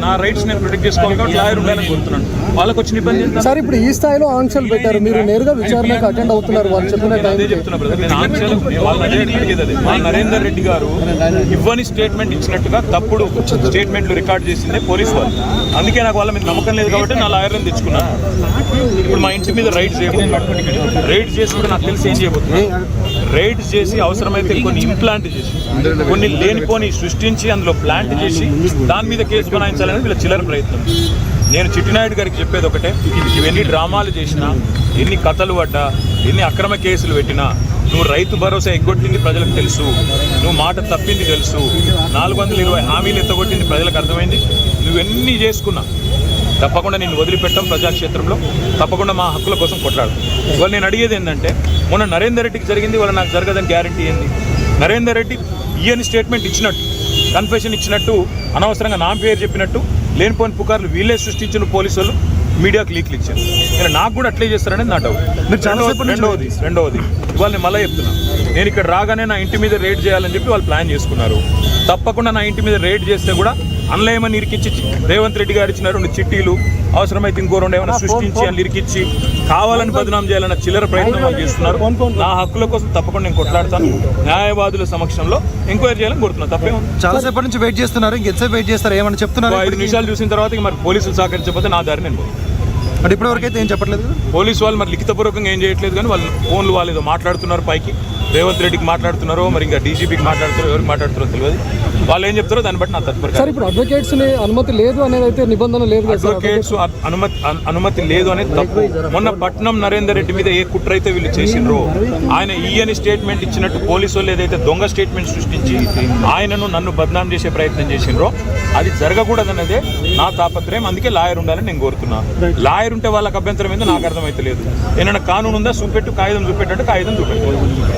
నా రైట్స్ నేను ప్రొటెక్ట్ చేసుకోవాలి కాబట్టి లాయర్ ఉండాలని కోరుతున్నాను. వాళ్ళకి వచ్చిన ఇబ్బంది సార్ ఇప్పుడు ఈ స్థాయిలో ఆంక్షలు పెట్టారు, మీరు నేరుగా విచారణకు అటెండ్ అవుతున్నారు. వాళ్ళు చెప్పిన అదే చెప్తున్నా బ్రదర్. నేను ఆంక్షలు వాళ్ళ నరేందర్ రెడ్డి గారు ఇవ్వని స్టేట్మెంట్ ఇచ్చినట్టుగా తప్పుడు స్టేట్మెంట్లు రికార్డ్ చేసిందే పోలీసు వాళ్ళు. అందుకే నాకు వాళ్ళ మీద నమ్మకం లేదు కాబట్టి నా లాయర్ని తెచ్చుకున్నాను. ఇప్పుడు మా ఇంటి మీద రైడ్ చేసి కూడా నాకు తెలిసి ఏం చేయబోతున్నాను, రైడ్ చేసి అవసరమైతే కొన్ని ఇంప్లాంట్ చేసి కొన్ని లేనిపోని సృష్టించి అందులో ప్లాంట్ చేసి దాని మీద కేసు బనాయించాలని వీళ్ళ చిల్లర ప్రయత్నం. నేను చిట్టినాయుడు గారికి చెప్పేది ఒకటే, ఇవన్నీ డ్రామాలు చేసినా, ఎన్ని కథలు పడ్డా, ఎన్ని అక్రమ కేసులు పెట్టినా, నువ్వు రైతు భరోసా ఎగ్గొట్టింది ప్రజలకు తెలుసు, నువ్వు మాట తప్పింది తెలుసు, 420 హామీలు ఎత్తగొట్టింది ప్రజలకు అర్థమైంది. నువ్వెన్నీ చేసుకున్నా తప్పకుండా నిన్ను వదిలిపెట్టాం. ప్రజాక్షేత్రంలో తప్పకుండా మా హక్కుల కోసం కొట్లాడు. ఇవాళ నేను అడిగేది ఏంటంటే, మొన్న నరేందర్ రెడ్డికి జరిగింది, ఇవాళ నాకు జరగదని గ్యారంటీ ఏంది? నరేందర్ రెడ్డి ఈయన స్టేట్మెంట్ ఇచ్చినట్టు, కన్ఫెషన్ ఇచ్చినట్టు, అనవసరంగా నా పేరు చెప్పినట్టు లేనిపోని పుకార్లు వీళ్ళే సృష్టించిన పోలీసు వాళ్ళు మీడియాకు లీక్లు ఇచ్చారు. ఇలా నాకు కూడా అట్లే చేస్తారనేది నా డౌట్. రెండవది ఇవాళ నేను మళ్ళీ చెప్తున్నా, నేను ఇక్కడ రాగానే నా ఇంటి మీద రేడ్ చేయాలని చెప్పి వాళ్ళు ప్లాన్ చేసుకున్నారు. తప్పకుండా నా ఇంటి మీద రేడ్ చేస్తే కూడా అన్లేమని ఇరికిచ్చి రేవంత్ రెడ్డి గారు ఇచ్చిన 2 చిట్టీలు, అవసరమైతే ఇంకో 2 ఏమైనా సృష్టించి అని ఇరికిచ్చి కావాలని బదనాం చేయాలన్న చిల్లర ప్రయత్నం చేస్తున్నారు. నా హక్కుల కోసం తప్పకుండా నేను కొట్లాడతాను. న్యాయవాదుల సమక్షంలో ఎంక్వైరీ చేయాలని కోరుతున్నాను. తప్పే చాలాసేపటి నుంచి వెయిట్ చేస్తున్నారు, ఇంకెంతసేపు వెయిట్ చేస్తారు ఏమని చెప్తున్నారు? 5 నిమిషాలు చూసిన తర్వాత మరి పోలీసులు సహకరించకపోతే నా దారి నేను అంటే ఇప్పటివరకు అయితే ఏం చెప్పట్లేదు. పోలీసు వాళ్ళు మరి లిఖితపూర్వకంగా ఏం చేయట్లేదు, కానీ వాళ్ళు ఫోన్లు వాళ్ళు ఏదో మాట్లాడుతున్నారు పైకి. రేవంత్ రెడ్డికి మాట్లాడుతున్నారో మరి ఇంకా డీజీపీకి మాట్లాడుతున్నారో ఎవరికి మాట్లాడుతున్నారో తెలియదు. వాళ్ళు ఏం చెప్తారో దాన్ని బట్టి నా తత్పరి. సార్ ఇప్పుడు అడ్వకేట్స్ అనుమతి లేదు అనేది అయితే నిబంధన లేదు. అడ్వకేట్స్ అనుమతి లేదు అనేది తప్పు. మొన్న పట్నం నరేందర్ రెడ్డి మీద ఏ కుట్ర అయితే వీళ్ళు చేసిండ్రో, ఆయన ఈయని స్టేట్మెంట్ ఇచ్చినట్టు పోలీసు వాళ్ళు ఏదైతే దొంగ స్టేట్మెంట్ సృష్టించి ఆయనను నన్ను బద్నాం చేసే ప్రయత్నం చేసిండ్రో అది జరగకూడదన్నదే నా తాపత్రయం. అందుకే లాయర్ ఉండాలని నేను కోరుతున్నాను. లాయర్ ఉంటే వాళ్ళకి అభ్యంతరం ఏందో నాకు అర్థమైతే లేదు. ఏమైనా కానూను ఉందా చూపెట్టు, కాగితం చూపెట్టు, కాగితం చూపెట్టు.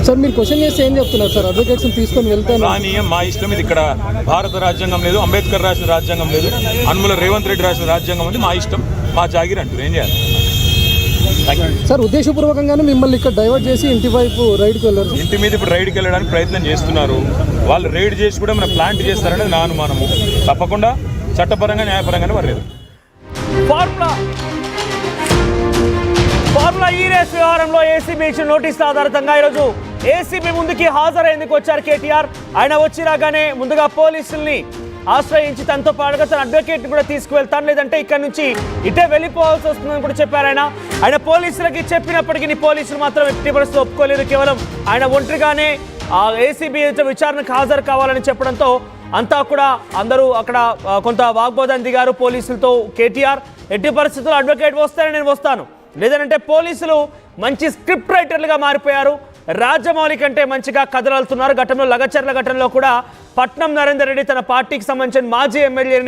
సార్ మీరు క్వశ్చన్ చేస్తే ఏం చెప్తున్నారు సార్? అడ్వకేట్స్ తీసుకొని వెళ్తాను కానీ మా ఇష్టం ఇది. ఇక్కడ భారత రాజ్యాంగం లేదు, అంబేద్కర్ రాసిన రాజ్యాంగం లేదు, అనుముల రేవంత్ రెడ్డి రాసిన రాజ్యాంగం ఉంది. మా ఇష్టం, మా జాగిరి అంటారు. ఏం చేయాలి సార్? ఉద్దేశపూర్వకంగానే మిమ్మల్ని ఇక్కడ డైవర్ట్ చేసి ఇంటి వైపు రైడ్కి వెళ్ళారు. ఇంటి మీద ఇప్పుడు రైడ్కి వెళ్ళడానికి ప్రయత్నం చేస్తున్నారు. వాళ్ళు రైడ్ చేసి కూడా మన ప్లాంట్ చేస్తారనేది నా అనుమానము. తప్పకుండా చట్టపరంగా న్యాయపరంగానే వర్లేదు. ఫార్ములా ఈ రేస్ వ్యవహారంలో ఏసీబీ ఇచ్చిన నోటీసుల ఆధారంగా ఈరోజు ఏసీబీ ముందుకి హాజరయ్యేందుకు వచ్చారు కేటీఆర్. ఆయన వచ్చి రాగానే ముందుగా పోలీసుల్ని ఆశ్రయించి తనతో పాటుగా తన అడ్వకేట్ కూడా తీసుకువెళ్తాను, లేదంటే ఇక్కడ నుంచి ఇటే వెళ్ళిపోవాల్సి వస్తుందని కూడా చెప్పారు. ఆయన పోలీసులకి చెప్పినప్పటికీ పోలీసులు మాత్రం ఎట్టి పరిస్థితుల్లో ఒప్పుకోలేదు. కేవలం ఆయన ఒంటరిగానే ఏసీబీ విచారణకు హాజరు కావాలని చెప్పడంతో అంతా కూడా అందరూ అక్కడ కొంత వాగ్వాదం దిగారు పోలీసులతో. కేటీఆర్ ఎట్టి పరిస్థితుల్లో అడ్వకేట్ వస్తానని నేను వస్తాను, లేదంటే పోలీసులు మంచి స్క్రిప్ట్ రైటర్లుగా మారిపోయారు. రాజమౌళి కంటే మంచిగా కథలు వెళ్తున్నారు. గతంలో లగచర్ల ఘటనలో కూడా పట్నం నరేందర్ రెడ్డి తన పార్టీకి సంబంధించిన మాజీ ఎమ్మెల్యేని